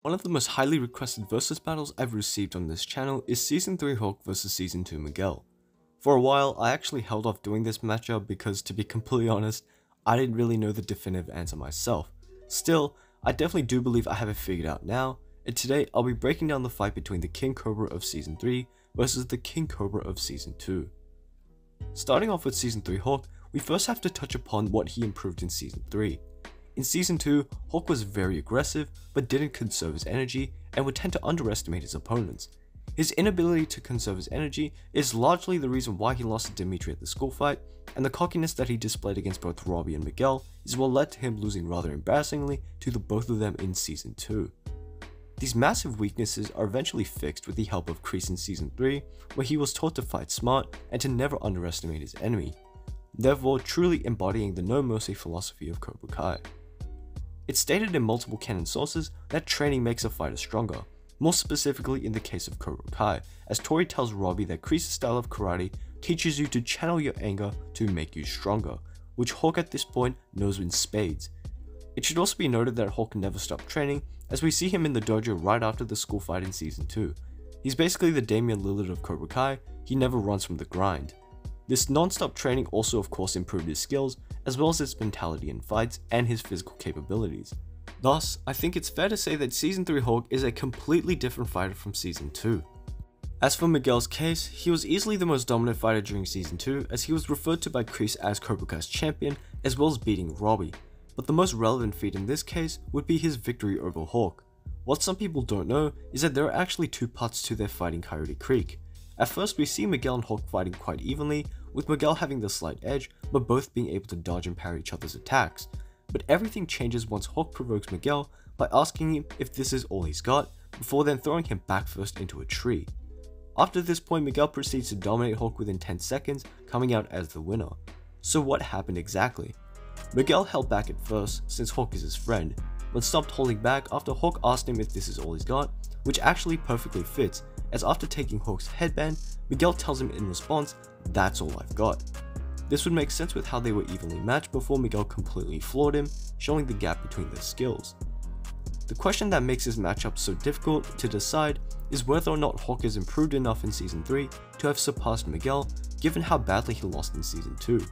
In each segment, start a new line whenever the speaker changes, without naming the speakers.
One of the most highly requested versus battles I've received on this channel is Season 3 Hulk vs Season 2 Miguel. For a while, I actually held off doing this matchup because, to be completely honest, I didn't really know the definitive answer myself. Still, I definitely do believe I have it figured out now, and today I'll be breaking down the fight between the King Cobra of Season 3 versus the King Cobra of Season 2. Starting off with Season 3 Hulk, we first have to touch upon what he improved in Season 3. In Season 2, Hulk was very aggressive, but didn't conserve his energy and would tend to underestimate his opponents. His inability to conserve his energy is largely the reason why he lost to Dimitri at the school fight, and the cockiness that he displayed against both Robbie and Miguel is what led to him losing rather embarrassingly to the both of them in Season 2. These massive weaknesses are eventually fixed with the help of Kreese in Season 3, where he was taught to fight smart and to never underestimate his enemy, therefore truly embodying the no mercy philosophy of Cobra Kai. It's stated in multiple canon sources that training makes a fighter stronger, more specifically in the case of Cobra Kai, as Tori tells Robbie that Kreese's style of karate teaches you to channel your anger to make you stronger, which Hulk at this point knows in spades. It should also be noted that Hulk never stopped training, as we see him in the dojo right after the school fight in Season 2. He's basically the Damian Lillard of Cobra Kai, he never runs from the grind. This non-stop training also of course improved his skills, as well as his mentality in fights and his physical capabilities. Thus, I think it's fair to say that Season 3 Hulk is a completely different fighter from Season 2. As for Miguel's case, he was easily the most dominant fighter during Season 2, as he was referred to by Kreese as Cobra Kai's champion, as well as beating Robbie. But the most relevant feat in this case would be his victory over Hulk. What some people don't know is that there are actually two parts to their fight in Coyote Creek. At first we see Miguel and Hulk fighting quite evenly, with Miguel having the slight edge, but both being able to dodge and parry each other's attacks. But everything changes once Hulk provokes Miguel by asking him if this is all he's got, before then throwing him back first into a tree. After this point, Miguel proceeds to dominate Hulk within 10 seconds, coming out as the winner. So what happened exactly? Miguel held back at first, since Hulk is his friend, but stopped holding back after Hulk asked him if this is all he's got, which actually perfectly fits, as after taking Hulk's headband, Miguel tells him in response, "That's all I've got." This would make sense with how they were evenly matched before Miguel completely floored him, showing the gap between their skills. The question that makes this matchup so difficult to decide is whether or not Hulk is improved enough in Season 3 to have surpassed Miguel, given how badly he lost in Season 2.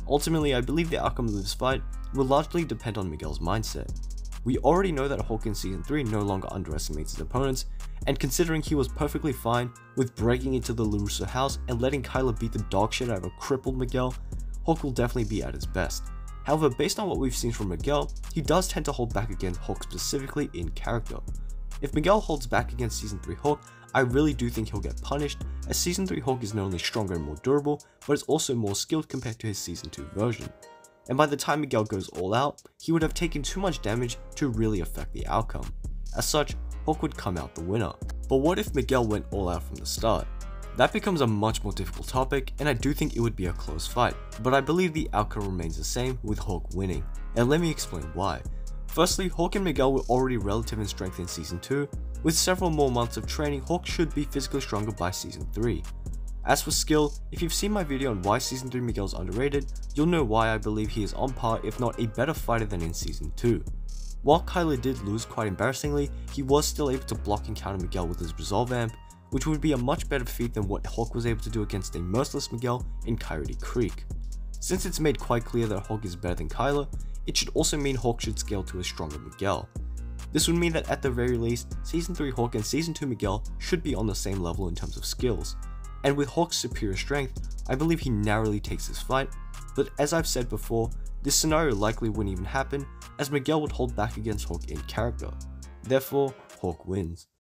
Ultimately, I believe the outcome of this fight will largely depend on Miguel's mindset. We already know that Hulk in Season 3 no longer underestimates his opponents, and considering he was perfectly fine with breaking into the LaRusso house and letting Kyla beat the dog shit out of a crippled Miguel, Hulk will definitely be at his best. However, based on what we've seen from Miguel, he does tend to hold back against Hulk specifically in character. If Miguel holds back against Season 3 Hulk, I really do think he'll get punished, as Season 3 Hulk is not only stronger and more durable, but is also more skilled compared to his Season 2 version. And by the time Miguel goes all out, he would have taken too much damage to really affect the outcome. As such, Hulk would come out the winner. But what if Miguel went all out from the start? That becomes a much more difficult topic, and I do think it would be a close fight, but I believe the outcome remains the same with Hulk winning, and let me explain why. Firstly, Hulk and Miguel were already relative in strength in Season 2, with several more months of training, Hulk should be physically stronger by Season 3. As for skill, if you've seen my video on why Season 3 Miguel is underrated, you'll know why I believe he is on par if not a better fighter than in Season 2. While Kyla did lose quite embarrassingly, he was still able to block and counter Miguel with his Resolve Amp, which would be a much better feat than what Hulk was able to do against a merciless Miguel in Coyote Creek. Since it's made quite clear that Hulk is better than Kyla, it should also mean Hulk should scale to a stronger Miguel. This would mean that at the very least, Season 3 Hulk and Season 2 Miguel should be on the same level in terms of skills. And with Hulk's superior strength, I believe he narrowly takes this fight, but as I've said before, this scenario likely wouldn't even happen, as Miguel would hold back against Hulk in character. Therefore, Hulk wins.